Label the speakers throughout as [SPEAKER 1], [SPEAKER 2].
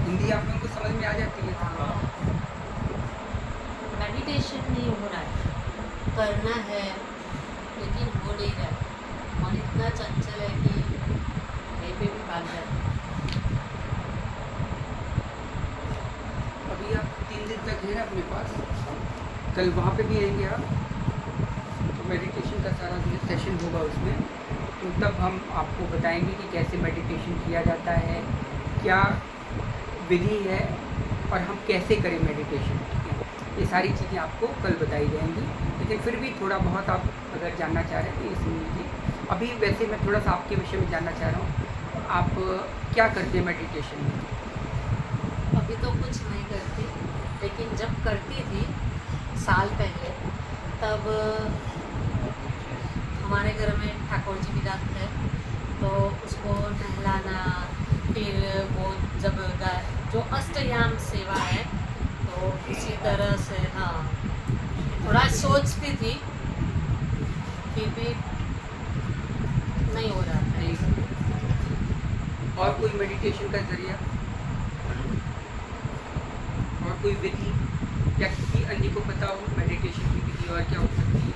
[SPEAKER 1] हिंदी आप लोगों को समझ में आ जाती है?
[SPEAKER 2] मेडिटेशन नहीं हो रहा है, करना है लेकिन हो नहीं रहा है। मन इतना चंचल है कि कहीं पे भी भाग जाता है।
[SPEAKER 1] अभी आप 3 दिन तक हैं ना अपने पास, कल वहाँ पे भी आएंगे आप, तो मेडिटेशन का सारा जो सेशन होगा उसमें, तो तब हम आपको बताएंगे कि कैसे मेडिटेशन किया जाता है, क्या विधि है और हम कैसे करें मेडिटेशन। ठीक है, ये सारी चीज़ें आपको कल बताई जाएंगी, लेकिन फिर भी थोड़ा बहुत आप अगर जानना चाह रहे हैं तो ये सुन लीजिए। अभी वैसे मैं थोड़ा सा आपके विषय में जानना चाह रहा हूँ, आप क्या करते हैं मेडिटेशन में?
[SPEAKER 2] अभी तो कुछ नहीं करती, लेकिन जब करती थी साल पहले, तब हमारे घर में ठाकुर जी विराट है, तो उसको नहलाना, फिर वो जब जो अष्टयाम सेवा है तो उसी तरह से हाँ थोड़ा सोचती थी, फिर भी नहीं हो रहा था।
[SPEAKER 1] नहीं। और कोई मेडिटेशन का जरिया और कोई विधि, या किसी अन्य को पता हो मेडिटेशन की विधि और क्या हो सकती है?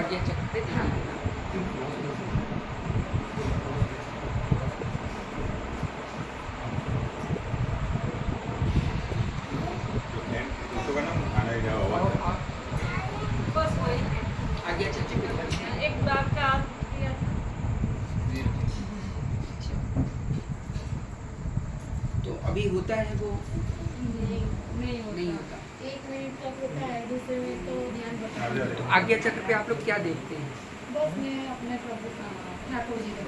[SPEAKER 1] आगे चक्र पे ध्यान देना। और आप
[SPEAKER 3] बस वही
[SPEAKER 1] आगे चक्र पे ध्यान देना।
[SPEAKER 3] एक बार का किया था।
[SPEAKER 1] तो अभी होता है वो?
[SPEAKER 3] नहीं
[SPEAKER 1] नहीं
[SPEAKER 3] होता।
[SPEAKER 1] होता।
[SPEAKER 3] 1 मिनट तक होता है, दूसरे में तो ध्यान बता
[SPEAKER 1] तो आगे चक्र पे आप लोग क्या देखते हैं?
[SPEAKER 3] बस मैं अपने प्रभु ठाकुर जी का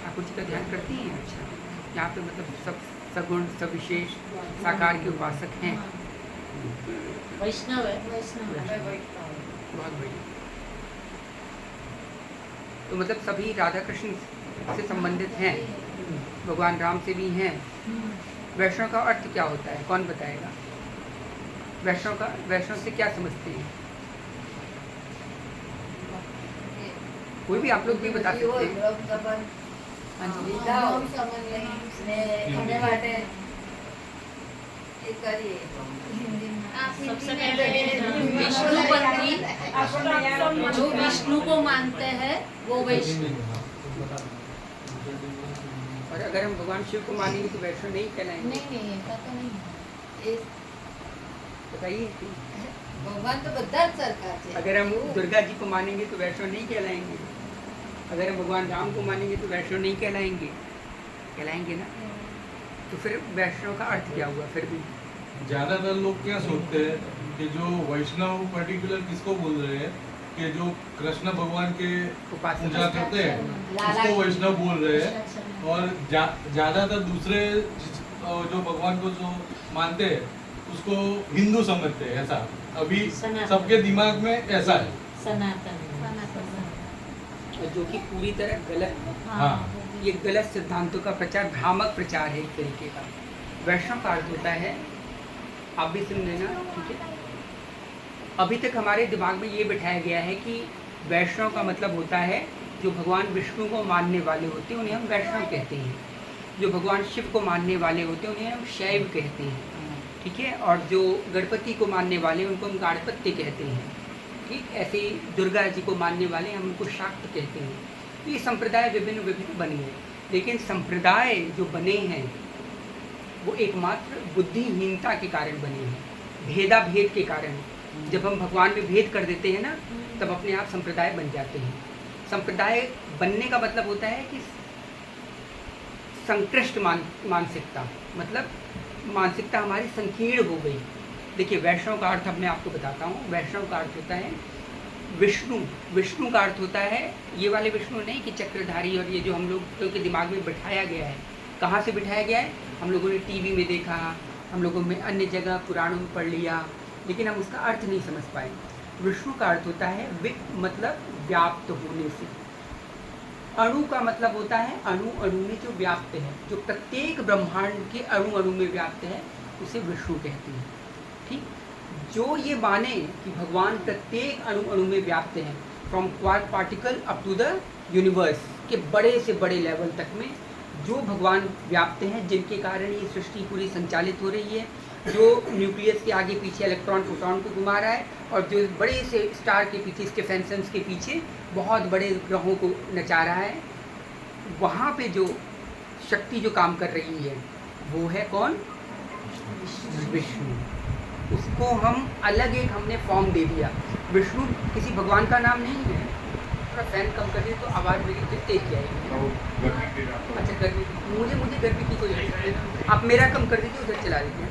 [SPEAKER 1] ठाकुर जी का ध्यान करती हैं? अच्छा, यहाँ पे मतलब सब सगुण सविशेष साकार के उपासक हैं।
[SPEAKER 2] वैष्णव है।
[SPEAKER 3] वैष्णव
[SPEAKER 1] बहुत बढ़िया। तो मतलब सभी राधा कृष्ण से संबंधित हैं, भगवान राम से भी हैं। वैष्णव का अर्थ क्या होता है, कौन बताएगा? वैष्णव से क्या समझते हैं? कोई भी आप लोग भी बता सकते हैं। हाँ जी।
[SPEAKER 3] नाम समझने
[SPEAKER 4] हिंदी
[SPEAKER 3] માટે
[SPEAKER 4] એ કરીએ
[SPEAKER 3] हिंदी में
[SPEAKER 2] सबसे पहले विष्णुपति, जो विष्णु को मानते हैं वो वैष्णव।
[SPEAKER 1] और अगर हम भगवान शिव को मानेंगे तो वैष्णव नहीं कहलाएंगे?
[SPEAKER 3] नहीं ऐसा तो नहीं
[SPEAKER 4] એ
[SPEAKER 1] बताइए।
[SPEAKER 4] ભગવાન તો બધા જ સરખા છે
[SPEAKER 1] अगर हम दुर्गा जी को मानेंगे तो वैष्णव नहीं कहलाएंगे? अगर हम भगवान राम को मानेंगे तो वैष्णव नहीं कहलाएंगे? कहलाएंगे ना। तो फिर वैष्णव का अर्थ क्या हुआ फिर भी?
[SPEAKER 5] ज्यादातर लोग क्या सोचते हैं कि जो वैष्णव पर्टिकुलर किसको बोल रहे हैं कि जो कृष्ण भगवान के
[SPEAKER 1] उपासना
[SPEAKER 5] पूजा करते हैं उसको वैष्णव बोल रहे हैं, और ज्यादातर दूसरे जो भगवान को जो मानते हैं उसको हिंदू समझते हैं। ऐसा अभी
[SPEAKER 2] सनातन।
[SPEAKER 5] सबके दिमाग में ऐसा है।
[SPEAKER 2] सनातन।
[SPEAKER 1] जो कि पूरी तरह गलत है।
[SPEAKER 5] हाँ।
[SPEAKER 1] ये गलत सिद्धांतों का प्रचार, भ्रामक प्रचार है एक तरीके का। वैष्णव का अर्थ होता है, आप भी सुन लेना, ठीक है? अभी तक हमारे दिमाग में ये बिठाया गया है कि वैष्णव का मतलब होता है जो भगवान विष्णु को मानने वाले होते हैं उन्हें हम वैष्णव कहते हैं, जो भगवान शिव को मानने वाले होते हैं उन्हें हम शैव कहते हैं, ठीक है? और जो गणपति को मानने वाले उनको हम गाणपत्य कहते हैं, ठीक? ऐसे ही दुर्गा जी को मानने वाले हम उनको शाक्त कहते हैं। तो ये संप्रदाय विभिन्न विभिन्न बने हैं, लेकिन संप्रदाय जो बने हैं वो एकमात्र बुद्धिहीनता के कारण बने हैं, भेदाभेद के कारण। जब हम भगवान में भेद कर देते हैं ना, तब अपने आप संप्रदाय बन जाते हैं। संप्रदाय बनने का मतलब होता है कि संकृष्ट मानसिकता, मतलब मानसिकता हमारी संकीर्ण हो गई। देखिए, वैष्णव का अर्थ अब मैं आपको बताता हूँ। वैष्णव का अर्थ होता है विष्णु। विष्णु का अर्थ होता है ये वाले विष्णु नहीं कि चक्रधारी, और ये जो हम लोगों के दिमाग में बिठाया गया है। कहाँ से बिठाया गया है? हम लोगों ने टीवी में देखा, हम लोगों में अन्य जगह पुराणों में पढ़ लिया, लेकिन हम उसका अर्थ नहीं समझ पाए। विष्णु का अर्थ होता है मतलब व्याप्त होने से। अणु का मतलब होता है अणु अणु में जो व्याप्त है, जो प्रत्येक ब्रह्मांड के अणु अणु में व्याप्त है, उसे विष्णु कहते हैं, ठीक? जो ये माने कि भगवान प्रत्येक अणु अणु में व्याप्त हैं, from quark particle up to the universe के बड़े से बड़े लेवल तक में जो भगवान व्याप्त हैं, जिनके कारण ये सृष्टि पूरी संचालित हो रही है, जो न्यूक्लियस के आगे पीछे इलेक्ट्रॉन प्रोटॉन को घुमा रहा है, और जो बड़े से स्टार के पीछे, स्टेफेंसन के पीछे बहुत बड़े ग्रहों को नचा रहा है, वहाँ पे जो शक्ति जो काम कर रही है वो है कौन? विष्णु। उसको हम अलग एक हमने फॉर्म दे दिया। विष्णु किसी भगवान का नाम नहीं है। थोड़ा फैन कम कर दिए तो आवाज़ मेरी तो तेज जाएगी। अच्छा, गर्मी, मुझे गर्मी की कोई जरूरत नहीं। आप मेरा कम कर दीजिए, उधर चला दीजिए,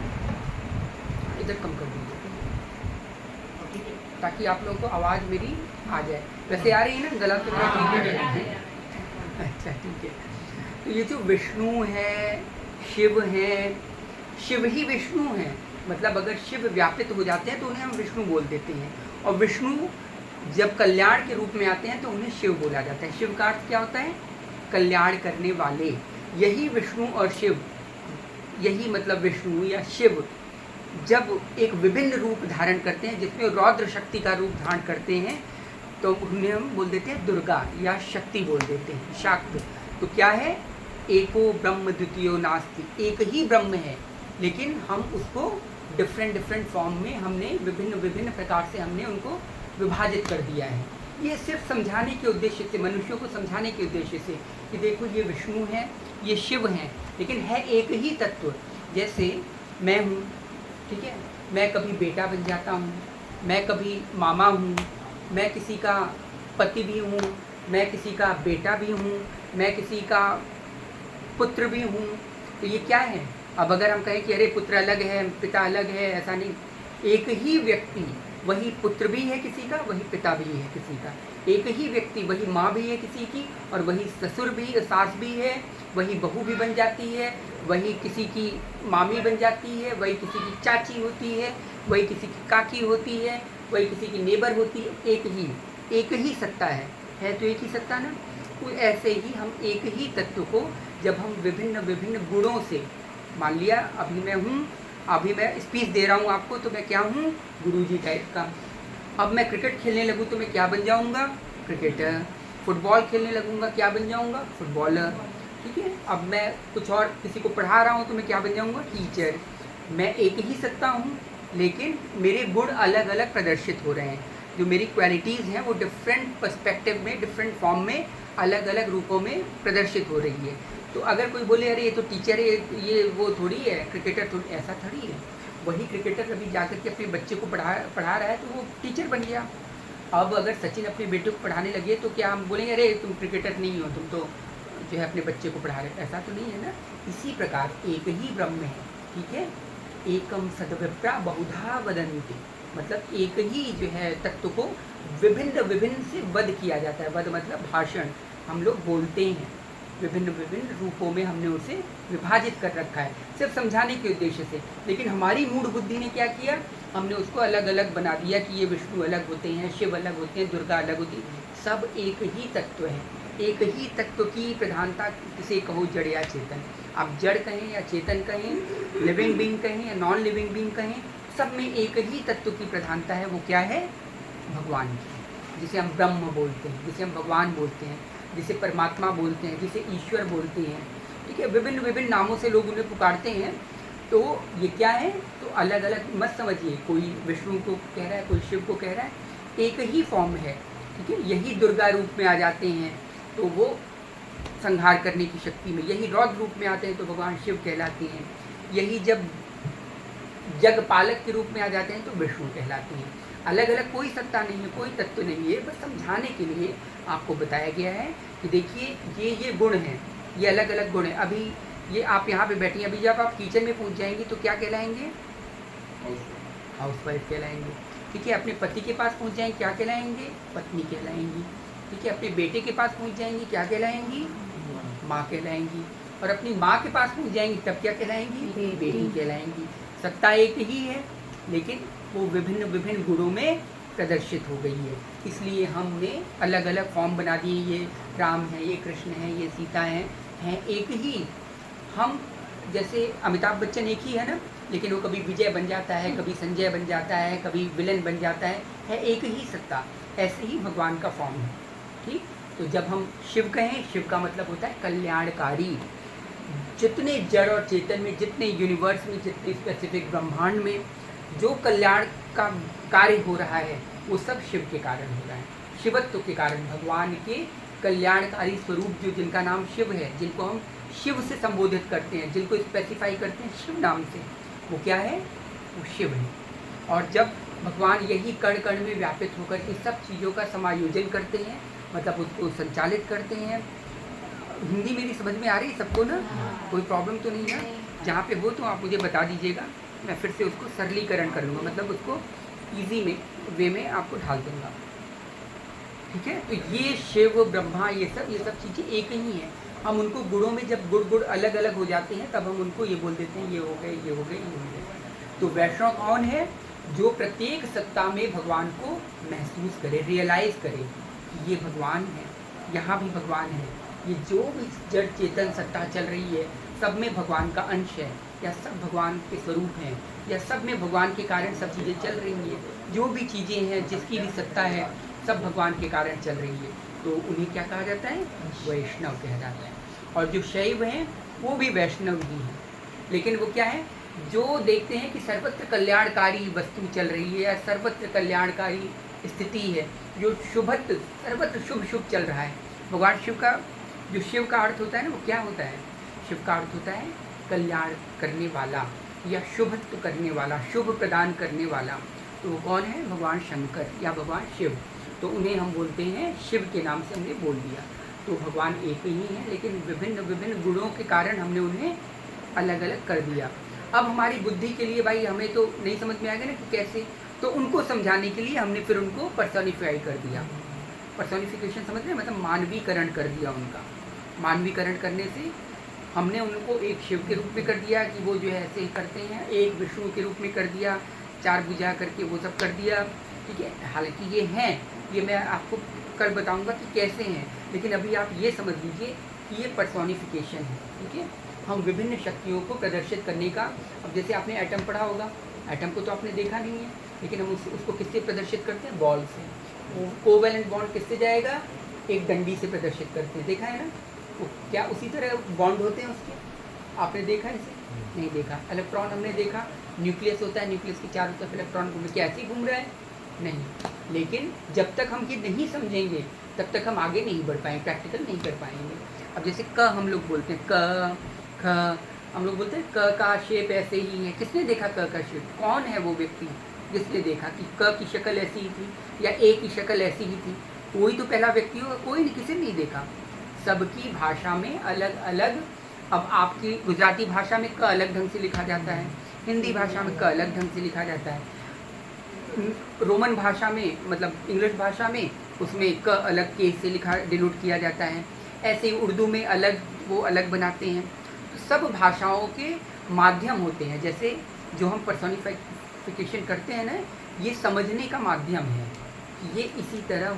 [SPEAKER 1] इधर कम कर दीजिए, ताकि आप लोगों को आवाज़ मेरी आ जाए। वैसे आ रही है ना? गला तो मेरा ठीक है। अच्छा, ठीक है। तो ये जो विष्णु है, शिव है, शिव ही विष्णु है। मतलब अगर शिव व्यापित हो जाते हैं तो उन्हें हम विष्णु बोल देते हैं, और विष्णु जब कल्याण के रूप में आते हैं तो उन्हें शिव बोला जाता है। शिव का अर्थ क्या होता है? कल्याण करने वाले। यही विष्णु और शिव, यही मतलब विष्णु या शिव जब एक विभिन्न रूप धारण करते हैं, जिसमें रौद्र शक्ति का रूप धारण करते हैं, तो उन्हें हम बोल देते हैं दुर्गा या शक्ति बोल देते हैं, शाक्त। तो क्या है? एको ब्रह्म द्वितीयो नास्ति, एक ही ब्रह्म है, लेकिन हम उसको डिफरेंट फॉर्म में हमने विभिन्न प्रकार से हमने उनको विभाजित कर दिया है। ये सिर्फ समझाने के उद्देश्य से, मनुष्यों को समझाने के उद्देश्य से कि देखो ये विष्णु है, ये शिव हैं, लेकिन है एक ही तत्व। जैसे मैं हूँ, ठीक है, मैं कभी बेटा बन जाता हूँ, मैं कभी मामा हूँ, मैं किसी का पति भी हूँ, मैं किसी का बेटा भी हूँ, मैं किसी का पुत्र भी हूँ। तो ये क्या है? अब अगर हम कहें कि अरे पुत्र अलग है, पिता अलग है, ऐसा नहीं। एक ही व्यक्ति, वही पुत्र भी है किसी का, वही पिता भी है किसी का। एक ही व्यक्ति, वही माँ भी है किसी की, और वही ससुर भी, सास भी है, वही बहू भी बन जाती है, वही किसी की मामी बन जाती है, वही किसी की चाची होती है, वही किसी की काकी होती है, वही किसी की नेबर होती है। एक ही सत्ता है तो एक ही सत्ता ना। तो ऐसे ही हम एक ही तत्व को जब हम विभिन्न गुणों से, मान लिया अभी मैं हूँ, अभी मैं स्पीच दे रहा हूँ आपको, तो मैं क्या हूँ? गुरुजी टाइप का। अब मैं क्रिकेट खेलने लगूँ तो मैं क्या बन जाऊँगा? क्रिकेटर। फुटबॉल खेलने लगूँगा, क्या बन जाऊँगा? फुटबॉलर। ठीक है। अब मैं कुछ और किसी को पढ़ा रहा हूँ तो मैं क्या बन जाऊँगा? टीचर। मैं एक ही सत्ता हूँ, लेकिन मेरे गुण अलग अलग प्रदर्शित हो रहे हैं। जो मेरी क्वालिटीज़ हैं वो डिफरेंट पर्सपेक्टिव में, डिफरेंट फॉर्म में, अलग अलग रूपों में प्रदर्शित हो रही है। तो अगर कोई बोले अरे ये तो टीचर है, ये वो थोड़ी है, क्रिकेटर थोड़ी, ऐसा थोड़ी है। वही क्रिकेटर अभी जाकर के अपने बच्चे को पढ़ा रहा है तो वो टीचर बन गया। अब अगर सचिन अपने बेटे को पढ़ाने लगे तो क्या हम बोलेंगे अरे तुम क्रिकेटर नहीं हो, तुम तो जो है अपने बच्चे को पढ़ा रहे? ऐसा तो नहीं है ना। इसी प्रकार एक ही ब्रह्म है, ठीक है। एकम सद्विप्रा बहुधा वदन्ति, मतलब एक ही जो है तत्व को विभिन्न से वध किया जाता है। वध मतलब भाषण, हम लोग बोलते हैं, विभिन्न रूपों में हमने उसे विभाजित कर रखा है, सिर्फ समझाने के उद्देश्य से। लेकिन हमारी मूढ़ बुद्धि ने क्या किया? हमने उसको अलग अलग बना दिया कि ये विष्णु अलग होते हैं, शिव अलग होते हैं, दुर्गा अलग होती है। सब एक ही तत्व है। एक ही तत्व की प्रधानता किसे कहो, जड़ या चेतन। आप जड़ कहें या चेतन कहें, लिविंग बीइंग कहें या नॉन लिविंग बीइंग कहें, सब में एक ही तत्व की प्रधानता है। वो क्या है? भगवान की, जिसे हम ब्रह्म बोलते हैं, जिसे हम भगवान बोलते हैं, जिसे परमात्मा बोलते हैं, जिसे ईश्वर बोलते हैं। ठीक है, विभिन्न नामों से लोग उन्हें पुकारते हैं। तो ये क्या है? तो अलग अलग मत समझिए, कोई विष्णु को कह रहा है, कोई शिव को कह रहा है, एक ही फॉर्म है। ठीक है, यही दुर्गा रूप में आ जाते हैं तो वो संहार करने की शक्ति में, यही रौद्र रूप में आते हैं तो भगवान शिव कहलाते हैं, यही जब जगपालक के रूप में आ जाते हैं तो विष्णु कहलाते हैं। अलग अलग कोई सत्ता नहीं है, कोई तत्व नहीं है, बस समझाने के लिए आपको बताया गया है कि देखिए ये गुण हैं, ये अलग अलग गुण हैं। अभी ये आप यहाँ पे बैठी हैं, अभी जब आप किचन में पहुँच जाएंगी तो क्या कहलाएंगे? हाउसवाइफ कहलाएंगे। ठीक है, अपने पति के पास पहुँच जाएंगे, क्या कहलाएंगे? पत्नी कहलाएंगी। ठीक है, अपने बेटे के पास पहुँच जाएंगी, क्या कहलाएंगी? माँ कहलाएंगी। और अपनी माँ के पास पहुँच जाएंगी तब क्या कहलाएंगी? बेटी कहलाएंगी। सत्ता एक ही है, लेकिन वो विभिन्न गुणों में प्रदर्शित हो गई है। इसलिए हमने अलग अलग फॉर्म बना दिए। ये राम है, ये कृष्ण है, ये सीता हैं एक ही। हम जैसे अमिताभ बच्चन एक ही है ना, लेकिन वो कभी विजय बन जाता है, कभी संजय बन जाता है, कभी विलन बन जाता है एक ही सत्ता। ऐसे ही भगवान का फॉर्म है। ठीक, तो जब हम शिव कहें, शिव का मतलब होता है कल्याणकारी। जितने जड़ और चेतन में, जितने यूनिवर्स में, जितने स्पेसिफिक ब्रह्मांड में जो कल्याण का कार्य हो रहा है वो सब शिव के कारण हो रहा है। शिवत्व के कारण, भगवान के कल्याणकारी स्वरूप जो जिनका नाम शिव है, जिनको हम शिव से संबोधित करते हैं, जिनको स्पेसिफाई करते हैं शिव नाम से, वो क्या है? वो शिव है। और जब भगवान यही कण कण में व्यापित होकर के सब चीज़ों का समायोजन करते हैं, मतलब उसको संचालित करते हैं। हिंदी मेरी समझ में आ रही है सबको ना? कोई प्रॉब्लम तो नहीं है? जहाँ पे हो तो आप मुझे बता दीजिएगा, मैं फिर से उसको सरलीकरण कर लूँगा, मतलब उसको ईजी में वे में आपको ढाल दूँगा। ठीक है, तो ये शिव ब्रह्मा ये सब चीज़ें एक ही हैं। हम उनको गुणों में जब गुण अलग अलग हो जाते हैं तब हम उनको ये बोल देते हैं ये हो गए, ये हो गए, ये हो गए। तो वैष्णव कौन है? जो प्रत्येक सत्ता में भगवान को महसूस करे, रियलाइज करे कि ये भगवान है, यहाँ भी भगवान है, ये जो भी जड़ चेतन सत्ता चल रही है सब में भगवान का अंश है, या सब भगवान के स्वरूप हैं, या सब में भगवान के कारण सब चीज़ें चल रही हैं। जो भी चीज़ें हैं, जिसकी भी सत्ता है, सब भगवान के कारण चल रही है। तो उन्हें क्या कहा जाता है? वैष्णव कहा जाता है। और जो शैव हैं वो भी वैष्णव ही हैं, लेकिन वो क्या है? जो देखते हैं कि सर्वत्र कल्याणकारी वस्तु चल रही है या सर्वत्र कल्याणकारी स्थिति है, जो शुभत्व सर्वत्र शुभ शुभ चल रहा है। भगवान शिव का जो शिव का अर्थ होता है ना, वो क्या होता है? शिव का अर्थ होता है कल्याण करने वाला या शुभत्व करने वाला, शुभ प्रदान करने वाला। तो वो कौन है? भगवान शंकर या भगवान शिव। तो उन्हें हम बोलते हैं शिव के नाम से हमने बोल दिया। तो भगवान एक ही है, लेकिन विभिन्न विभिन्न गुणों के कारण हमने उन्हें अलग अलग कर दिया। अब हमारी बुद्धि के लिए भाई हमें तो नहीं समझ में आएगा ना कि कैसे, तो उनको समझाने के लिए हमने फिर उनको पर्सोनिफाई कर दिया। पर्सोनिफिकेशन समझ रहे हैं? मतलब मानवीकरण कर दिया उनका। मानवीकरण करने से हमने उनको एक शिव के रूप में कर दिया कि वो जो है ऐसे ही करते हैं, एक विष्णु के रूप में कर दिया, 4 भुजा करके वो सब कर दिया। ठीक है, हालांकि ये हैं, ये मैं आपको कल बताऊंगा कि कैसे हैं, लेकिन अभी आप ये समझ लीजिए कि ये पर्सोनिफिकेशन है। ठीक है, हम विभिन्न शक्तियों को प्रदर्शित करने का, अब जैसे आपने एटम पढ़ा होगा, एटम को तो आपने देखा नहीं है, लेकिन हम उसको किससे प्रदर्शित करते हैं? बॉल से। वो कोवैलेंट बॉन्ड किससे जाएगा? एक डंडी से प्रदर्शित करते हैं, देखा है ना? वो क्या उसी तरह बॉन्ड होते हैं उसके? आपने देखा इसे? नहीं देखा। इलेक्ट्रॉन हमने देखा, न्यूक्लियस होता है, न्यूक्लियस के चारों तरफ इलेक्ट्रॉन घूम के ऐसे ही घूम रहा है? नहीं। लेकिन जब तक हम ये नहीं समझेंगे तब तक हम आगे नहीं बढ़ पाएंगे, प्रैक्टिकल नहीं कर पाएंगे। अब जैसे क हम लोग बोलते हैं, क ख हम लोग बोलते हैं क का शेप ऐसे ही है। किसने देखा क का शेप? कौन है वो व्यक्ति जिसने देखा कि क की शक्ल ऐसी ही थी या ए की शक्ल ऐसी ही थी? कोई तो पहला व्यक्ति होगा, कोई नहीं, किसी ने नहीं देखा। सबकी भाषा में अलग अलग, अब आपकी गुजराती भाषा में क अलग ढंग से लिखा जाता है, हिंदी भाषा में क अलग ढंग से लिखा जाता है, रोमन भाषा में मतलब इंग्लिश भाषा में उसमें क अलग के से लिखा डिनोट किया जाता है, ऐसे ही उर्दू में अलग वो अलग बनाते हैं। सब भाषाओं के माध्यम होते हैं। जैसे जो हम पर्सोनिफिकेशन करते हैं ना, ये समझने का माध्यम है। ये इसी तरह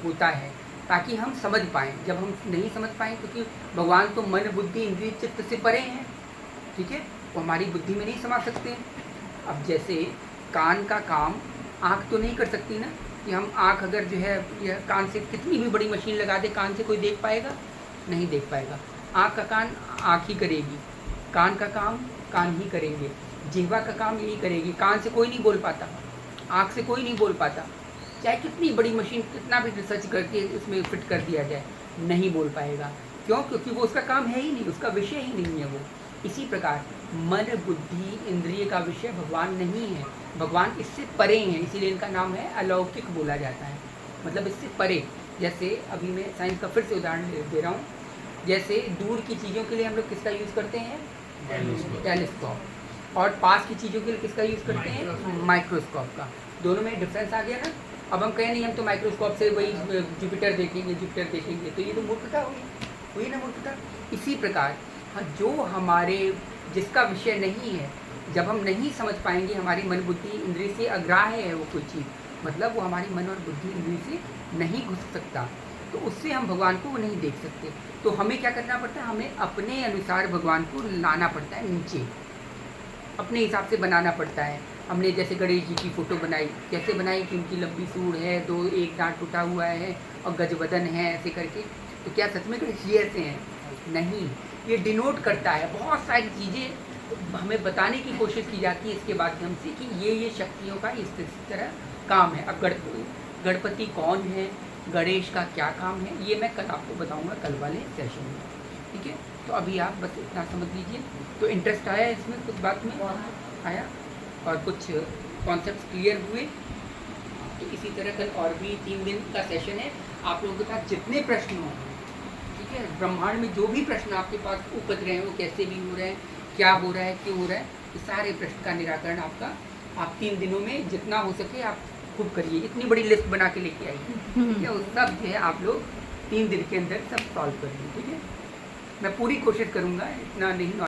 [SPEAKER 1] होता है ताकि हम समझ पाएँ। जब हम नहीं समझ पाएँ, क्योंकि भगवान तो मन बुद्धि इंद्रिय चित्त से परे हैं, ठीक है, वो हमारी बुद्धि में नहीं समा सकते। अब जैसे कान का काम आँख तो नहीं कर सकती ना, कि हम आँख अगर जो है यह कान से कितनी भी बड़ी मशीन लगा दे, कान से कोई देख पाएगा? नहीं देख पाएगा। आँख का काम आँख ही करेगी, कान का काम कान ही करेंगे, जिह्वा का काम यही करेगी। कान से कोई नहीं बोल पाता, आँख से कोई नहीं बोल पाता, चाहे कितनी बड़ी मशीन कितना भी रिसर्च करके उसमें फिट कर दिया जाए, नहीं बोल पाएगा। क्यों? क्योंकि वो उसका काम है ही नहीं, उसका विषय ही नहीं है वो। इसी प्रकार मन बुद्धि इंद्रिय का विषय भगवान नहीं है, भगवान इससे परे हैं, इसीलिए इनका नाम है अलौकिक बोला जाता है, मतलब इससे परे। जैसे अभी मैं साइंस का फिर से उदाहरण दे रहा हूँ। जैसे दूर की चीज़ों के लिए हम लोग किसका यूज़ करते हैं? टेलीस्कोप। और पास की चीज़ों के लिए किसका यूज़ करते हैं? माइक्रोस्कोप का। दोनों में डिफरेंस आ गया ना। अब हम कहें नहीं हम तो माइक्रोस्कोप से वही जुपिटर देखेंगे, तो ये तो मूर्खता हुई ना, मूर्खता। इसी प्रकार जो हमारे जिसका विषय नहीं है, जब हम नहीं समझ पाएंगे, हमारी मन बुद्धि इंद्रिय से अग्राह्य है वो कोई चीज़, मतलब वो हमारी मन और बुद्धि इंद्रिय से नहीं घुस सकता, तो उससे हम भगवान को नहीं देख सकते। तो हमें क्या करना पड़ता है? हमें अपने अनुसार भगवान को लाना पड़ता है नीचे। अपने हिसाब से बनाना पड़ता है। हमने जैसे गणेश जी की फ़ोटो बनाई, कैसे बनाई कि उनकी लंबी सूंड है, एक दांत टूटा हुआ है और गजबदन है ऐसे करके। तो क्या सच में गणेश जी ऐसे हैं? नहीं, ये डिनोट करता है। बहुत सारी चीज़ें हमें बताने की कोशिश की जाती है इसके माध्यम से कि ये शक्तियों का इस तरह काम है। अब गणपति कौन है, गणेश का क्या काम है, ये मैं कल आपको बताऊंगा कल वाले सेशन में, ठीक है। तो अभी आप बस इतना समझ लीजिए। तो इंटरेस्ट आया इसमें, कुछ बात में आया और कुछ कॉन्सेप्ट्स क्लियर हुए। तो इसी तरह कल और भी 3 दिन का सेशन है। आप लोगों के पास जितने प्रश्न हों, ठीक है, ब्रह्मांड में जो भी प्रश्न आपके पास उपज रहे हैं, वो कैसे भी हो रहे हैं, क्या हो रहा है, क्यों हो रहा है, ये सारे प्रश्न का निराकरण आप 3 दिनों में जितना हो सके आप खूब करिए। इतनी बड़ी लिस्ट बना के लेके आइए, ठीक है। उस सब जो है आप लोग 3 दिन के अंदर सब सॉल्व करिए, ठीक है। मैं पूरी कोशिश करूँगा, इतना नहीं